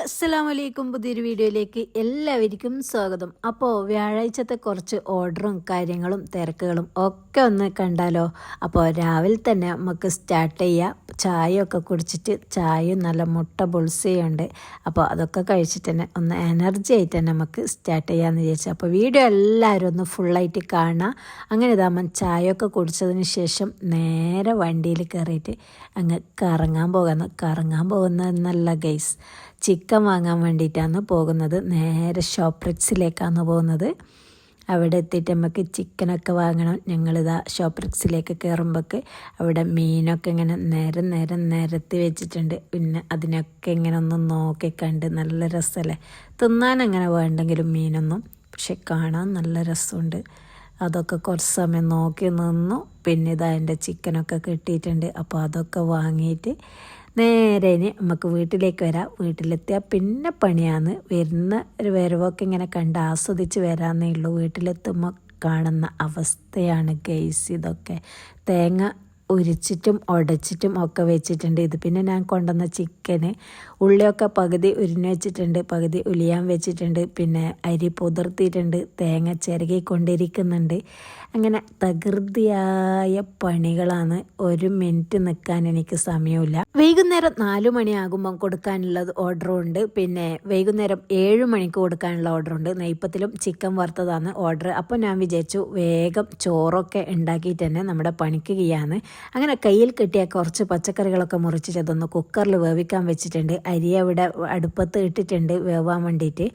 അസ്സലാമു അലൈക്കും. പുതിയൊരു വീഡിയോയിലേക്ക് എല്ലാവർക്കും സ്വാഗതം. അപ്പോൾ വ്യാഴാഴ്ചത്തെ കുറച്ച് ഓർഡറും കാര്യങ്ങളും തിരക്കുകളും ഒക്കെ ഒന്ന് കണ്ടാലോ. അപ്പോൾ രാവിലെ തന്നെ നമുക്ക് സ്റ്റാർട്ട് ചെയ്യാം. ചായയൊക്കെ കുടിച്ചിട്ട് ചായയും നല്ല മുട്ട ബുൾസയുണ്ട്. അപ്പോൾ അതൊക്കെ കഴിച്ചിട്ട് തന്നെ ഒന്ന് എനർജി ആയിട്ട് തന്നെ നമുക്ക് സ്റ്റാർട്ട് ചെയ്യാമെന്ന് വിചാരിച്ചു. അപ്പോൾ വീഡിയോ എല്ലാവരും ഒന്ന് ഫുള്ളായിട്ട് കാണാം. അങ്ങനെ ഇതാകുമ്പം ചായയൊക്കെ കുടിച്ചതിന് ശേഷം നേരെ വണ്ടിയിൽ കയറിയിട്ട് അങ്ങ് കറങ്ങാൻ പോകുന്നതെന്നല്ല ഗൈസ്, ചിക്കൻ വാങ്ങാൻ വേണ്ടിയിട്ടാണ് പോകുന്നത്. നേരെ ഷോപ്രിക്സിലേക്കാണ് പോകുന്നത്. അവിടെ എത്തിയിട്ട് നമുക്ക് ചിക്കനൊക്കെ വാങ്ങണം. ഞങ്ങളിതാ ഷോപ്രിക്സിലേക്ക് കയറുമ്പോഴേക്ക് അവിടെ മീനൊക്കെ ഇങ്ങനെ നിരത്തി വെച്ചിട്ടുണ്ട്. പിന്നെ അതിനൊക്കെ ഇങ്ങനെ ഒന്ന് നോക്കി കണ്ട് നല്ല രസമല്ലേ. തിന്നാൻ അങ്ങനെ വേണ്ടെങ്കിലും മീനൊന്നും, പക്ഷെ കാണാൻ നല്ല രസമുണ്ട്. അതൊക്കെ കുറച്ച് സമയം നോക്കി നിന്നു. പിന്നെ ഇതാ എൻ്റെ ചിക്കനൊക്കെ കിട്ടിയിട്ടുണ്ട്. അപ്പോൾ അതൊക്കെ വാങ്ങിയിട്ട് നേരെ ഇനി നമുക്ക് വീട്ടിലേക്ക് വരാം. വീട്ടിലെത്തിയാൽ പിന്നെ പണിയാണ്. വരുന്ന ഒരു വരവൊക്കെ ഇങ്ങനെ കണ്ട് ആസ്വദിച്ച് വരാമെന്നേ ഉള്ളൂ. വീട്ടിലെത്തുമ്പോൾ കാണുന്ന അവസ്ഥയാണ് ഗൈസ് ഇതൊക്കെ. തേങ്ങ ഉരിച്ചിട്ടും ഉടച്ചിട്ടും ഒക്കെ വെച്ചിട്ടുണ്ട്. ഇത് പിന്നെ ഞാൻ കൊണ്ടുവന്ന ചിക്കന് ഉള്ളിയൊക്കെ പകുതി ഉരിഞ്ഞ് വെച്ചിട്ടുണ്ട്, പകുതി ഉലിയാൻ വെച്ചിട്ടുണ്ട്. പിന്നെ അരി പുതിർത്തിയിട്ടുണ്ട്, തേങ്ങ ചിരകിക്കൊണ്ടിരിക്കുന്നുണ്ട്. അങ്ങനെ തകൃതിയായ പണികളാണ്. ഒരു മിനിറ്റ് നിൽക്കാൻ എനിക്ക് സമയമില്ല. വൈകുന്നേരം 4 മണിയാകുമ്പം കൊടുക്കാനുള്ള ഓർഡറുണ്ട്. പിന്നെ വൈകുന്നേരം 7 മണിക്ക് കൊടുക്കാനുള്ള ഓർഡറുണ്ട്. നെയ്പ്പത്തിലും ചിക്കൻ വറുത്തതാണ് ഓർഡർ. അപ്പോൾ ഞാൻ വിചാരിച്ചു വേഗം ചോറൊക്കെ ഉണ്ടാക്കിയിട്ട് തന്നെ നമ്മുടെ പണിക്ക് കീയാണ്. അങ്ങനെ കയ്യിൽ കിട്ടിയ കുറച്ച് പച്ചക്കറികളൊക്കെ മുറിച്ചിട്ട് അതൊന്ന് കുക്കറിൽ വേവിക്കാൻ വെച്ചിട്ടുണ്ട്. അരി അവിടെ അടുപ്പത്ത് ഇട്ടിട്ടുണ്ട് വേവാൻ വേണ്ടിയിട്ട്.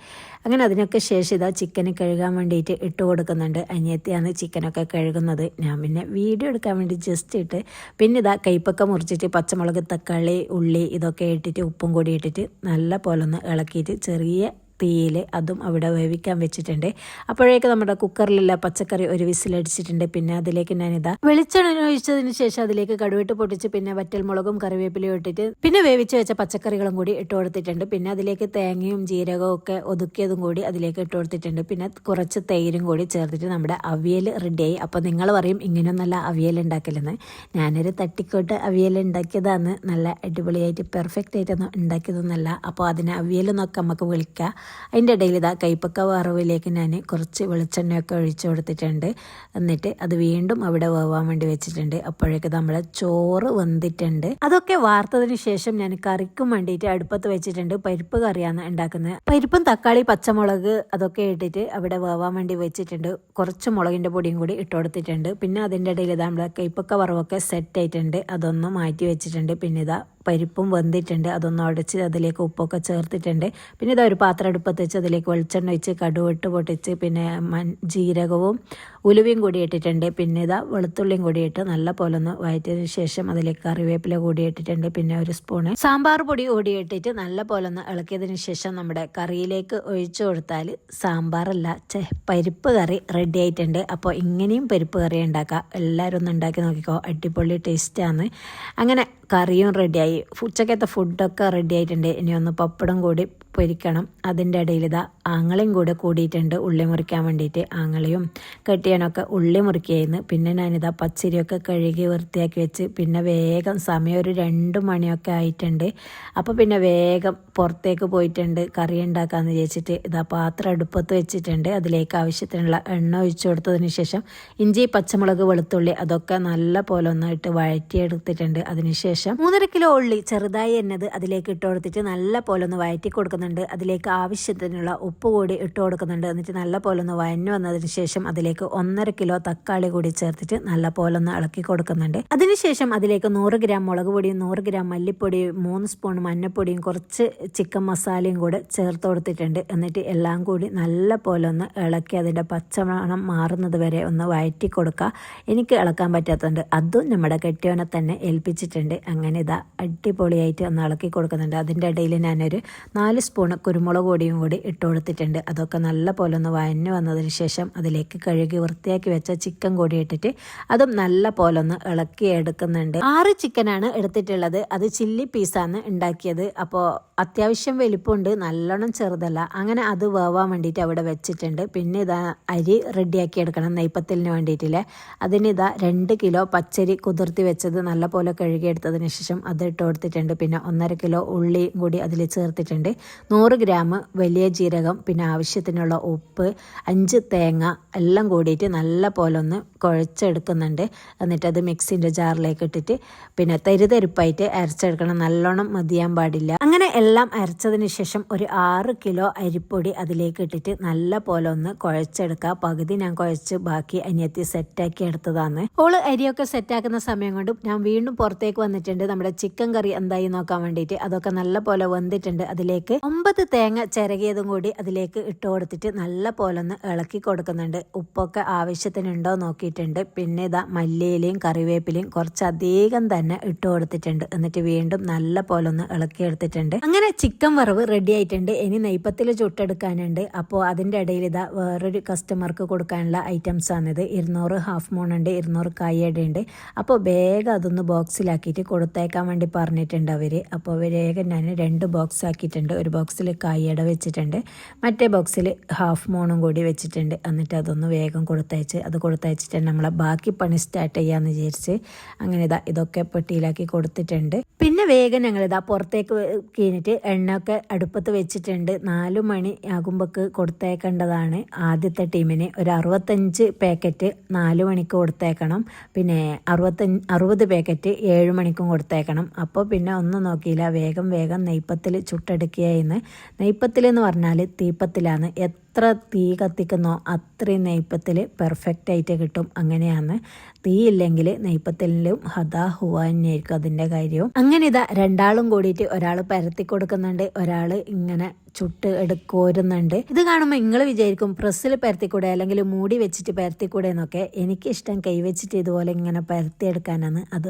അങ്ങനെ അതിനൊക്കെ ശേഷം ഇതാ ചിക്കന് കഴുകാൻ വേണ്ടിയിട്ട് ഇട്ട് കൊടുക്കുന്നുണ്ട്. അനിയത്തിയാണ് ചിക്കനൊക്കെ കഴുകുന്നത്. ഞാൻ പിന്നെ വീഡിയോ എടുക്കാൻ വേണ്ടി ജസ്റ്റ് ഇട്ട് പിന്നെ ഇതാ കയ്പ്പൊക്കെ മുറിച്ചിട്ട് പച്ചമുളക്, തക്കാളി, ഉള്ളി ഇതൊക്കെ ഇട്ടിട്ട് ഉപ്പും കൂടി ഇട്ടിട്ട് നല്ല പോലെ ഒന്ന് ഇളക്കിയിട്ട് ചെറിയ തീയിൽ അതും അവിടെ വേവിക്കാൻ വെച്ചിട്ടുണ്ട്. അപ്പോഴേക്ക് നമ്മുടെ കുക്കറിലുള്ള പച്ചക്കറി ഒരു വിസിലടിച്ചിട്ടുണ്ട്. പിന്നെ അതിലേക്ക് ഞാനിതാ വെളിച്ചെണ്ണ ഒഴിച്ചതിന് ശേഷം അതിലേക്ക് കടുവിട്ട് പൊട്ടിച്ച് പിന്നെ വറ്റൽമുളകും കറിവേപ്പിലയും ഇട്ടിട്ട് പിന്നെ വേവിച്ച് വെച്ച പച്ചക്കറികളും കൂടി ഇട്ട് കൊടുത്തിട്ടുണ്ട്. പിന്നെ അതിലേക്ക് തേങ്ങയും ജീരകവും ഒക്കെ ഒതുക്കിയതും കൂടി അതിലേക്ക് ഇട്ട് കൊടുത്തിട്ടുണ്ട്. പിന്നെ കുറച്ച് തൈരും കൂടി ചേർത്തിട്ട് നമ്മുടെ അവിയൽ റെഡിയായി. അപ്പോൾ നിങ്ങൾ പറയും ഇങ്ങനെയൊന്നല്ല അവിയൽ ഉണ്ടാക്കലെന്ന്. ഞാനൊരു തട്ടിക്കോട്ട് അവിയൽ ഉണ്ടാക്കിയതാണ്. നല്ല അടിപൊളിയായിട്ട് പെർഫെക്റ്റ് ആയിട്ടൊന്നും ഉണ്ടാക്കിയതൊന്നുമല്ല. അപ്പോൾ അതിനെ അവിയലെന്നൊക്കെ നമുക്ക് വിളിക്കാം. അതിൻ്റെ ഇടയിൽ ഇതാ കൈപ്പക്ക വറവിലേക്ക് ഞാൻ കുറച്ച് വെളിച്ചെണ്ണയൊക്കെ ഒഴിച്ചു കൊടുത്തിട്ടുണ്ട്. എന്നിട്ട് അത് വീണ്ടും അവിടെ വേവാൻ വേണ്ടി വെച്ചിട്ടുണ്ട്. അപ്പോഴേക്ക് നമ്മുടെ ചോറ് വെന്തിട്ടുണ്ട്. അതൊക്കെ വാർത്തതിന് ശേഷം ഞാൻ കറിക്കും വേണ്ടിയിട്ട് അടുപ്പത്ത് വെച്ചിട്ടുണ്ട്. പരിപ്പ് കറിയാണ് ഉണ്ടാക്കുന്നത്. പരിപ്പും തക്കാളി, പച്ചമുളക് അതൊക്കെ ഇട്ടിട്ട് അവിടെ വേവാൻ വേണ്ടി വെച്ചിട്ടുണ്ട്. കുറച്ച് മുളകിൻ്റെ പൊടിയും കൂടി ഇട്ട് കൊടുത്തിട്ടുണ്ട്. പിന്നെ അതിൻ്റെ ഇടയിൽ ഇതാ നമ്മുടെ കൈപ്പക്ക വറവൊക്കെ സെറ്റ് ആയിട്ടുണ്ട്. അതൊന്ന് മാറ്റി വെച്ചിട്ടുണ്ട്. പിന്നെ ഇതാ പരിപ്പും വെന്തിട്ടുണ്ട്. അതൊന്ന് ഉടച്ച് അതിലേക്ക് ഉപ്പൊക്കെ ചേർത്തിട്ടുണ്ട്. പിന്നെ ഇതാ ഒരു പാത്രം അടുപ്പത്ത് വെച്ച് അതിലേക്ക് വെളിച്ചെണ്ണ ഒഴിച്ച് കടുവിട്ട് പൊട്ടിച്ച് പിന്നെ ജീരകവും ഉലുവയും കൂടി ഇട്ടിട്ടുണ്ട്. പിന്നെ ഇതാ വെളുത്തുള്ളിയും കൂടി ഇട്ട് നല്ല പോലെ ഒന്ന് വഴറ്റിയതിന് ശേഷം അതിലേക്ക് കറിവേപ്പില കൂടി ഇട്ടിട്ടുണ്ട്. പിന്നെ ഒരു സ്പൂണ് സാമ്പാർ പൊടി കൂടി ഇട്ടിട്ട് നല്ല പോലെ ഒന്ന് ഇളക്കിയതിന് ശേഷം നമ്മുടെ കറിയിലേക്ക് ഒഴിച്ചു കൊടുത്താൽ സാമ്പാറല്ല പരിപ്പ് കറി റെഡി ആയിട്ടുണ്ട്. അപ്പോൾ ഇങ്ങനെയും പരിപ്പ് കറി ഉണ്ടാക്കാം. എല്ലാവരും ഒന്ന് ഉണ്ടാക്കി നോക്കിക്കോ, അടിപൊളി ടേസ്റ്റാണ്. അങ്ങനെ കറിയും റെഡിയായി. ഉച്ചക്കത്തെ ഫുഡൊക്കെ റെഡി ആയിട്ടുണ്ട്. ഇനി ഒന്ന് പപ്പടം കൂടി പൊരിക്കണം. അതിൻ്റെ ഇടയിൽ ഇതാ ആങ്ങളയും കൂടെ കൂടിയിട്ടുണ്ട് ഉള്ളി മുറിക്കാൻ വേണ്ടിയിട്ട്. ആങ്ങളയും കെട്ടിയാനൊക്കെ ഉള്ളി മുറിക്കുകയായിരുന്നു. പിന്നെ ഞാനിതാ പച്ചരിയൊക്കെ കഴുകി വൃത്തിയാക്കി വെച്ച് പിന്നെ വേഗം സമയം ഒരു 2 മണിയൊക്കെ ആയിട്ടുണ്ട്. അപ്പോൾ പിന്നെ വേഗം പുറത്തേക്ക് പോയിട്ടുണ്ട് കറി ഉണ്ടാക്കാമെന്ന് വിചാരിച്ചിട്ട്. ഇതാ പാത്രം അടുപ്പത്ത് വെച്ചിട്ടുണ്ട്. അതിലേക്ക് ആവശ്യത്തിനുള്ള എണ്ണ ഒഴിച്ചു കൊടുത്തതിന് ശേഷം ഇഞ്ചി, പച്ചമുളക്, വെളുത്തുള്ളി അതൊക്കെ നല്ല പോലെ ഒന്നായിട്ട് വഴറ്റിയെടുത്തിട്ടുണ്ട്. അതിനുശേഷം 3.5 കിലോ ഉള്ളി ചെറുതായി എന്നത് അതിലേക്ക് ഇട്ട് കൊടുത്തിട്ട് നല്ല പോലെ ഒന്ന് വഴറ്റി കൊടുക്കുന്നുണ്ട്. അതിലേക്ക് ആവശ്യത്തിനുള്ള ഉപ്പ് കൂടി ഇട്ട് കൊടുക്കുന്നുണ്ട്. എന്നിട്ട് നല്ല പോലെ ഒന്ന് വഴഞ്ഞു വന്നതിന് ശേഷം അതിലേക്ക് 1.5 കിലോ തക്കാളി കൂടി ചേർത്തിട്ട് നല്ല പോലെ ഒന്ന് ഇളക്കി കൊടുക്കുന്നുണ്ട്. അതിനുശേഷം അതിലേക്ക് 100 ഗ്രാം മുളക് പൊടിയും 100 ഗ്രാം മല്ലിപ്പൊടിയും 3 സ്പൂൺ മഞ്ഞൾപ്പൊടിയും കുറച്ച് ചിക്കൻ മസാലയും കൂടെ ചേർത്ത് കൊടുത്തിട്ടുണ്ട്. എന്നിട്ട് എല്ലാം കൂടി നല്ല പോലെ ഒന്ന് ഇളക്കി അതിൻ്റെ പച്ചമണം മാറുന്നത് വരെ ഒന്ന് വഴറ്റി കൊടുക്കുക. എനിക്ക് ഇളക്കാൻ പറ്റാത്തതുണ്ട്, അതും നമ്മുടെ കെട്ടിയോനെ തന്നെ ഏൽപ്പിച്ചിട്ടുണ്ട്. അങ്ങനെ ഇതാ അടിപൊളിയായിട്ട് ഒന്ന് ഇളക്കി കൊടുക്കുന്നുണ്ട്. അതിൻ്റെ ഇടയിൽ ഞാനൊരു 4 സ്പൂൺ കുരുമുളക് പൊടിയും കൂടി ഇട്ട് കൊടുത്തിട്ടുണ്ട്. അതൊക്കെ നല്ല പോലെ ഒന്ന് വഴഞ്ഞു വന്നതിന് ശേഷം അതിലേക്ക് കഴുകി വൃത്തിയാക്കി വെച്ച ചിക്കൻ കൂടി ഇട്ടിട്ട് അതും നല്ല പോലെ ഒന്ന് ഇളക്കി എടുക്കുന്നുണ്ട്. 6 ചിക്കനാണ് എടുത്തിട്ടുള്ളത്. അത് ചില്ലി പീസാണ് ഉണ്ടാക്കിയത്. അപ്പോൾ അത്യാവശ്യം വലിപ്പമുണ്ട്, നല്ലോണം ചെറുതല്ല. അങ്ങനെ അത് വേവാൻ വേണ്ടിയിട്ട് അവിടെ വെച്ചിട്ടുണ്ട്. പിന്നെ ഇതാ അരി റെഡിയാക്കി എടുക്കണം നെയ്പ്പത്തലിന് വേണ്ടിയിട്ടില്ലേ. അതിനിതാ 2 കിലോ പച്ചരി കുതിർത്തി വെച്ചത് നല്ല പോലെ കഴുകിയെടുത്തതിന് ശേഷം അത് ഇട്ട് കൊടുത്തിട്ടുണ്ട്. പിന്നെ 1.5 കിലോ ഉള്ളി കൂടി അതിൽ ചേർത്തിട്ടുണ്ട്. 100 ഗ്രാം വലിയ ജീരകം, പിന്നെ ആവശ്യത്തിനുള്ള ഉപ്പ്, 5 തേങ്ങ എല്ലാം കൂടിയിട്ട് നല്ല പോലെ ഒന്ന് കുഴച്ചെടുക്കുന്നുണ്ട്. എന്നിട്ടത് മിക്സിൻ്റെ ജാറിലേക്ക് ഇട്ടിട്ട് പിന്നെ തരിതരിപ്പായിട്ട് അരച്ചെടുക്കണം. നല്ലോണം മതിയാൻ പാടില്ല. അങ്ങനെ എല്ലാം അരച്ചതിന് ശേഷം ഒരു 6 കിലോ അരിപ്പൊടി അതിലേക്ക് ഇട്ടിട്ട് നല്ല പോലെ ഒന്ന് കുഴച്ചെടുക്കുക. പകുതി ഞാൻ കുഴച്ച് ബാക്കി അനിയത്തി സെറ്റാക്കി എടുത്തതാണ്. ഓള് അരിയൊക്കെ സെറ്റാക്കുന്ന സമയം കൊണ്ട് ഞാൻ വീണ്ടും പുറത്തേക്ക് വന്നിട്ടുണ്ട്. നമ്മുടെ ചിക്കൻ കറി എന്തായി നോക്കാൻ വേണ്ടിയിട്ട്. അതൊക്കെ നല്ല പോലെ വെന്തിട്ടുണ്ട്. അതിലേക്ക് 9 തേങ്ങ ചിരകിയതും കൂടി അതിലേക്ക് ഇട്ട് കൊടുത്തിട്ട് നല്ല പോലെ ഒന്ന് ഇളക്കി കൊടുക്കുന്നുണ്ട്. ഉപ്പൊക്കെ ആവശ്യത്തിനുണ്ടോ നോക്കിയിട്ടുണ്ട്. പിന്നെ ഇതാ മല്ലിയിലയും കറിവേപ്പിലയും കുറച്ചധികം തന്നെ ഇട്ട് കൊടുത്തിട്ടുണ്ട്. എന്നിട്ട് വീണ്ടും നല്ല പോലെ ഒന്ന് ഇളക്കി എടുത്തിട്ടുണ്ട്. അങ്ങനെ ചിക്കൻ വറവ് റെഡി ആയിട്ടുണ്ട്. ഇനി നെയ്പ്പത്തിൽ ചുട്ടെടുക്കാനുണ്ട്. അപ്പോൾ അതിൻ്റെ ഇടയിൽ ഇതാ വേറൊരു കസ്റ്റമർക്ക് കൊടുക്കാനുള്ള ഐറ്റംസ് ആണിത്. 200 ഹാഫ് മൂൺ ഉണ്ട്, 200 കായട ഉണ്ട്. അപ്പോൾ വേഗം അതൊന്ന് ബോക്സിലാക്കിയിട്ട് കൊടുത്തേക്കാൻ വേണ്ടി പറഞ്ഞിട്ടുണ്ട് അവർ. അപ്പോൾ വേഗം ഞാൻ 2 ബോക്സ് ആക്കിയിട്ടുണ്ട്. ഒരു ബോക്സിൽ കായട വെച്ചിട്ടുണ്ട്, മറ്റേ ബോക്സിൽ ഹാഫ് മൂണും കൂടി വെച്ചിട്ടുണ്ട്. എന്നിട്ട് അതൊന്ന് വേഗം കൊടുത്തയച്ചിട്ട് നമ്മളെ ബാക്കി പണി സ്റ്റാർട്ട് ചെയ്യാമെന്ന് വിചാരിച്ച് അങ്ങനെ ഇതൊക്കെ പെട്ടിയിലാക്കി കൊടുത്തിട്ടുണ്ട്. പിന്നെ വേഗം ഞങ്ങളിതാ പുറത്തേക്ക് കഴിഞ്ഞിട്ട് എണ്ണയൊക്കെ അടുപ്പത്ത് വെച്ചിട്ടുണ്ട്. 4 മണി ആകുമ്പോൾക്ക് കൊടുത്തേക്കേണ്ടതാണ്. ആദ്യത്തെ ടീമിന് ഒരു 65 പാക്കറ്റ് 4 മണിക്ക് കൊടുത്തേക്കണം. പിന്നെ 60 പാക്കറ്റ് 7 മണിക്കും കൊടുത്തേക്കണം. അപ്പോൾ പിന്നെ ഒന്നും നോക്കിയില്ല, വേഗം നെയ്പ്പത്തിൽ ചുട്ടെടുക്കുകയെന്ന്. നെയ്പ്പത്തിൽ എന്ന് പറഞ്ഞാൽ തീപ്പത്തിലാണ്. എത്ര തീ കത്തിക്കുന്നോ അത്രയും നെയ്പ്പത്തിൽ പെർഫെക്റ്റ് ആയിട്ട് കിട്ടും. അങ്ങനെയാണ്. തീ ഇല്ലെങ്കിൽ നെയ്പ്പത്തലിലും ഹദാ ഹുവാനായിരിക്കും അതിൻ്റെ കാര്യവും. അങ്ങനെ ഇതാ 2 കൂടിയിട്ട് ഒരാൾ പരത്തി കൊടുക്കുന്നുണ്ട്, ഒരാൾ ഇങ്ങനെ ചുട്ട് കോരുന്നുണ്ട്. ഇത് കാണുമ്പോൾ നിങ്ങൾ വിചാരിക്കും പ്രസ്സിൽ പരത്തിക്കൂടെ അല്ലെങ്കിൽ മൂടി വെച്ചിട്ട് പരത്തിക്കൂടെ എന്നൊക്കെ. എനിക്കിഷ്ടം കൈവച്ചിട്ട് ഇതുപോലെ ഇങ്ങനെ പരത്തിയെടുക്കാനാണ്.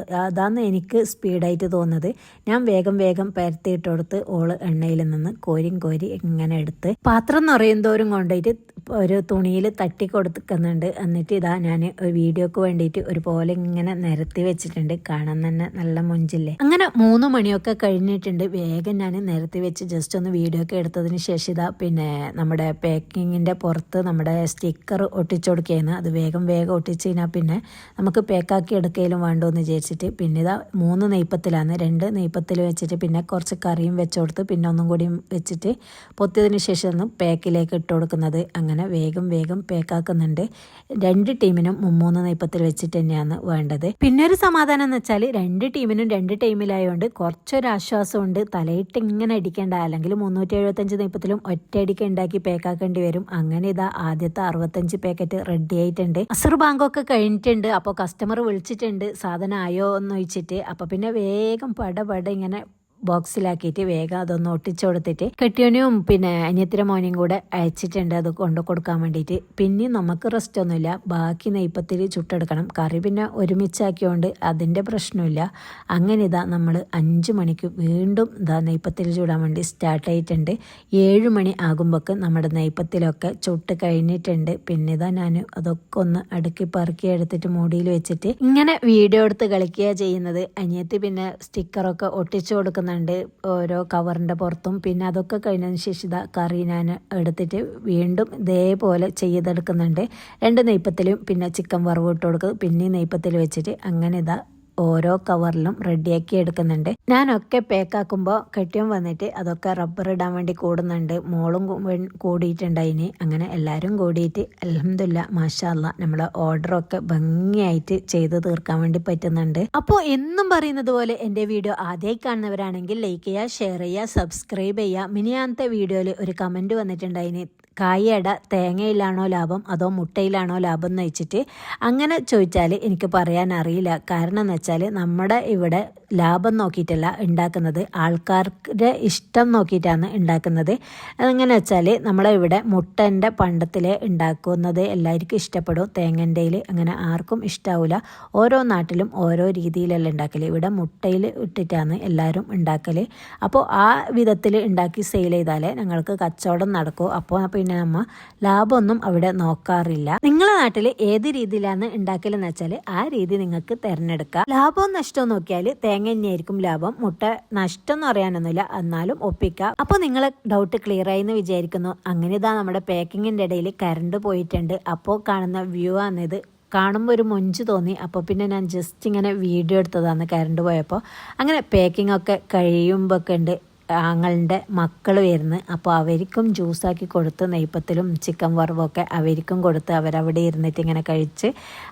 അതാണ് എനിക്ക് സ്പീഡായിട്ട് തോന്നുന്നത്. ഞാൻ വേഗം പരത്തിയിട്ട് കൊടുത്ത് ഓള് എണ്ണയിൽ നിന്ന് കോരി ഇങ്ങനെ എടുത്ത് പാത്രം നിറയുന്തോറും കൊണ്ടുപോയിട്ട് ഒരു തുണിയിൽ തട്ടി കൊടുക്കുന്നുണ്ട്. എന്നിട്ട് ഇതാ ഞാൻ വീഡിയോക്ക് വേണ്ടിയിട്ട് ഒരുപോലെ ഇങ്ങനെ നിരത്തി വെച്ചിട്ടുണ്ട്. കാണാൻ തന്നെ നല്ല മൊഞ്ചില്ലേ. അങ്ങനെ 3 മണിയൊക്കെ കഴിഞ്ഞിട്ടുണ്ട്. വേഗം ഞാൻ നിരത്തി വെച്ച് ജസ്റ്റ് ഒന്ന് വീഡിയോ ഒക്കെ എടുത്തതിന് ശേഷം ഇതാ പിന്നെ നമ്മുടെ പാക്കിങ്ങിൻ്റെ പുറത്ത് നമ്മുടെ സ്റ്റിക്കർ ഒട്ടിച്ചു കൊടുക്കുകയെന്ന്. അത് വേഗം ഒട്ടിച്ച് കഴിഞ്ഞാൽ പിന്നെ നമുക്ക് പാക്കാക്കി എടുക്കലും വേണ്ടോന്ന് വിചാരിച്ചിട്ട് പിന്നെ ഇതാ 3 നെയ്പ്പത്തിലാണ്. 2 നെയ്പ്പത്തിൽ വെച്ചിട്ട് പിന്നെ കുറച്ച് കറിയും വെച്ച് കൊടുത്ത് പിന്നെ ഒന്നും കൂടി വെച്ചിട്ട് പൊത്തിയതിന് ശേഷം ഒന്ന് പാക്കിലേക്ക് ഇട്ട് കൊടുക്കുന്നത്. അങ്ങനെ വേഗം പാക്കാക്കുന്നുണ്ട്. 2 ടീമിനും 3 നെയ്പ്പത്തിൽ വെച്ചിട്ട് തന്നെയാണ് വേണ്ടത്. പിന്നെ ഒരു സമാധാനം എന്ന് വെച്ചാൽ 2 ടീമിനും 2 ടൈമിലായതുകൊണ്ട് കുറച്ചൊരു ആശ്വാസമുണ്ട്. തലയിട്ട് ഇങ്ങനെ അടിക്കേണ്ട. അല്ലെങ്കിൽ 375 നെയ്പ്പത്തിലും ഒറ്റയടിക്ക് ഉണ്ടാക്കി പാക്കാക്കേണ്ടി വരും. അങ്ങനെ ഇതാ ആദ്യത്തെ 65 പാക്കറ്റ് റെഡി ആയിട്ടുണ്ട്. അസർ ബാങ്കൊക്കെ കഴിഞ്ഞിട്ടുണ്ട്. അപ്പോൾ കസ്റ്റമർ വിളിച്ചിട്ടുണ്ട് സാധനം ആയോ എന്ന് ചോദിച്ചിട്ട്. അപ്പോൾ പിന്നെ വേഗം പട ഇങ്ങനെ ബോക്സിലാക്കിയിട്ട് വേഗം അതൊന്ന് ഒട്ടിച്ചു കൊടുത്തിട്ട് കെട്ടിയോനും പിന്നെ അനിയത്തിയുടെ മോനെയും കൂടെ അയച്ചിട്ടുണ്ട് അത് കൊണ്ടു കൊടുക്കാൻ വേണ്ടിയിട്ട്. പിന്നെ നമുക്ക് റെസ്റ്റ് ഒന്നുമില്ല, ബാക്കി നെയ്പ്പത്തിൽ ചുട്ടെടുക്കണം. കറി പിന്നെ ഒരുമിച്ചാക്കിയോണ്ട് അതിൻ്റെ പ്രശ്നമില്ല. അങ്ങനെ ഇതാ നമ്മൾ 5 മണിക്ക് വീണ്ടും നെയ്പ്പത്തിൽ ചൂടാൻ വേണ്ടി സ്റ്റാർട്ട് ആയിട്ടുണ്ട്. 7 മണി ആകുമ്പോഴേക്ക് നമ്മുടെ നെയ്പ്പത്തിലൊക്കെ ചുട്ട് കഴിഞ്ഞിട്ടുണ്ട്. പിന്നെ ഇതാ ഞാൻ അതൊക്കെ ഒന്ന് അടുക്കി പറക്കി എടുത്തിട്ട് മൂടിയിൽ വെച്ചിട്ട് ഇങ്ങനെ വീഡിയോ എടുത്ത് കളിക്കുക ചെയ്യുന്നത്. അനിയത്തി പിന്നെ സ്റ്റിക്കറൊക്കെ ഒട്ടിച്ചു കൊടുക്കുന്ന ഓരോ കവറിൻ്റെ പുറത്തും. പിന്നെ അതൊക്കെ കഴിഞ്ഞതിന് ശേഷം ഇതാ കറി ഞാൻ എടുത്തിട്ട് വീണ്ടും ഇതേപോലെ ചെയ്തെടുക്കുന്നുണ്ട്. 2 നെയ്പ്പത്തിലും പിന്നെ ചിക്കൻ വറവ് ഇട്ട് കൊടുക്കുക, പിന്നെ നെയ്പ്പത്തിൽ വെച്ചിട്ട് അങ്ങനെ ഇതാ ഓരോ കവറിലും റെഡിയാക്കി എടുക്കുന്നുണ്ട്. ഞാനൊക്കെ പാക്കാക്കുമ്പോൾ കെട്ടിയും വന്നിട്ട് അതൊക്കെ റബ്ബർ ഇടാൻ വേണ്ടി കൂടുന്നുണ്ട്. മോളും കൂടിയിട്ടുണ്ടായിന്. അങ്ങനെ എല്ലാവരും കൂടിയിട്ട് അൽഹംദുലില്ലാ മാഷാ അല്ലാഹ് നമ്മളെ ഓർഡറൊക്കെ ഭംഗിയായിട്ട് ചെയ്ത് തീർക്കാൻ വേണ്ടി പറ്റുന്നുണ്ട്. അപ്പോൾ എന്നും പറയുന്നത് പോലെ എൻ്റെ വീഡിയോ ആദ്യമായി കാണുന്നവരാണെങ്കിൽ ലൈക്ക് ചെയ്യുക, ഷെയർ ചെയ്യുക, സബ്സ്ക്രൈബ് ചെയ്യുക. മിനിയാന്നത്തെ വീഡിയോയിൽ ഒരു കമൻറ്റ് വന്നിട്ടുണ്ടായിന് കായട തേങ്ങയിലാണോ ലാഭം അതോ മുട്ടയിലാണോ ലാഭം എന്ന് വെച്ചിട്ട്. അങ്ങനെ ചോദിച്ചാൽ എനിക്ക് പറയാൻ അറിയില്ല. കാരണം എന്ന് വെച്ചാൽ നമ്മുടെ ഇവിടെ ലാഭം നോക്കിയിട്ടല്ല ഉണ്ടാക്കുന്നത്, ആൾക്കാരുടെ ഇഷ്ടം നോക്കിയിട്ടാണ് ഉണ്ടാക്കുന്നത്. അതെങ്ങനെ വെച്ചാൽ നമ്മളെ ഇവിടെ മുട്ടൻ്റെ പണ്ടത്തിലെ ഉണ്ടാക്കുന്നത് എല്ലാവർക്കും ഇഷ്ടപ്പെടും. തേങ്ങൻ്റെയിൽ അങ്ങനെ ആർക്കും ഇഷ്ടാവില്ല. ഓരോ നാട്ടിലും ഓരോ രീതിയിലല്ല ഉണ്ടാക്കൽ. ഇവിടെ മുട്ടയിൽ ഇട്ടിട്ടാണ് എല്ലാവരും ഉണ്ടാക്കൽ. അപ്പോൾ ആ വിധത്തിൽ ഉണ്ടാക്കി സെയിൽ ചെയ്താലേ ഞങ്ങൾക്ക് കച്ചവടം നടക്കും. അപ്പോൾ പിന്നെ നമ്മ ലാഭമൊന്നും അവിടെ നോക്കാറില്ല. നിങ്ങളെ നാട്ടിൽ ഏത് രീതിയിലാണ് ഉണ്ടാക്കലെന്ന് വെച്ചാൽ ആ രീതി നിങ്ങൾക്ക് തിരഞ്ഞെടുക്കാം. ലാഭവും നഷ്ടവും നോക്കിയാൽ തേങ്ങ തന്നെയായിരിക്കും ലാഭം. മുട്ട നഷ്ടം എന്ന് പറയാനൊന്നുമില്ല, എന്നാലും ഒപ്പിക്കാം. അപ്പോൾ നിങ്ങളെ ഡൗട്ട് ക്ലിയർ ആയി എന്ന് വിചാരിക്കുന്നു. അങ്ങനെ ഇതാ നമ്മുടെ പാക്കിങ്ങിൻ്റെ ഇടയിൽ കറണ്ട് പോയിട്ടുണ്ട്. അപ്പോൾ കാണുന്ന വ്യൂ ആണിത്. കാണുമ്പോൾ ഒരു മൊഞ്ച് തോന്നി. അപ്പോൾ പിന്നെ ഞാൻ ജസ്റ്റ് ഇങ്ങനെ വീഡിയോ എടുത്തതാണ് കറണ്ട് പോയപ്പോൾ. അങ്ങനെ പാക്കിംഗ് ഒക്കെ കഴിയുമ്പോൾ ഉണ്ട് ആങ്ങളുടെ മക്കൾ വരുന്നു. അപ്പോൾ അവർക്കും ജ്യൂസാക്കി കൊടുത്ത് നെയ്പ്പത്തിലും ചിക്കൻ വറവൊക്കെ അവർക്കും കൊടുത്ത് അവരവിടെ ഇരുന്നിട്ട് ഇങ്ങനെ കഴിച്ച്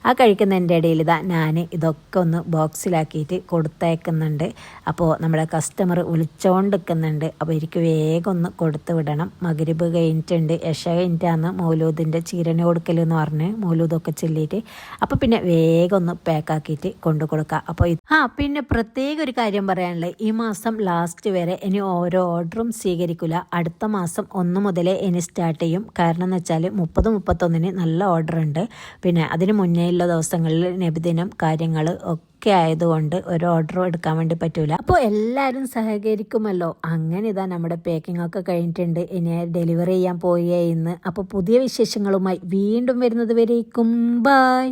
ആ കഴിക്കുന്നതിൻ്റെ ഇടയിൽ ഇതാ ഞാൻ ഇതൊക്കെ ഒന്ന് ബോക്സിലാക്കിയിട്ട് കൊടുത്തയക്കുന്നുണ്ട്. അപ്പോൾ നമ്മുടെ കസ്റ്റമർ വിളിച്ചുകൊണ്ടിരിക്കുന്നുണ്ട്. അപ്പോൾ എനിക്ക് വേഗം ഒന്ന് കൊടുത്ത് വിടണം. മഗ്രിബ് കഴിഞ്ഞിട്ടുണ്ട്, എഷ കഴിഞ്ഞിട്ടാണ് മൗലൂദിൻ്റെ ചീരണി കൊടുക്കലെന്ന് പറഞ്ഞ് മൗലൂദൊക്കെ ചൊല്ലിയിട്ട്. അപ്പോൾ പിന്നെ വേഗം ഒന്ന് പാക്കാക്കിയിട്ട് കൊണ്ടു കൊടുക്കുക. അപ്പോൾ പിന്നെ പ്രത്യേക ഒരു കാര്യം പറയാനുള്ളത്, ഈ മാസം ലാസ്റ്റ് വരെ ഇനി ഓരോ ഓർഡറും സ്വീകരിക്കില്ല. അടുത്ത മാസം 1 മുതലേ ഇനി സ്റ്റാർട്ട് ചെയ്യും. കാരണം എന്ന് വെച്ചാൽ 30-31 നല്ല ഓർഡർ ഉണ്ട്. പിന്നെ അതിന് മുന്നേയുള്ള ദിവസങ്ങളിൽ നബിദിനം കാര്യങ്ങൾ ഒക്കെ ആയതുകൊണ്ട് ഒരു ഓർഡറും എടുക്കാൻ വേണ്ടി പറ്റൂല. അപ്പോൾ എല്ലാവരും സഹകരിക്കുമല്ലോ. അങ്ങനെ ഇതാ നമ്മുടെ പാക്കിംഗ് ഒക്കെ കഴിഞ്ഞിട്ടുണ്ട്. ഇനി ഡെലിവറി ചെയ്യാൻ പോയി ഇന്ന്. അപ്പോൾ പുതിയ വിശേഷങ്ങളുമായി വീണ്ടും വരുന്നത് വരേക്കും ബൈ.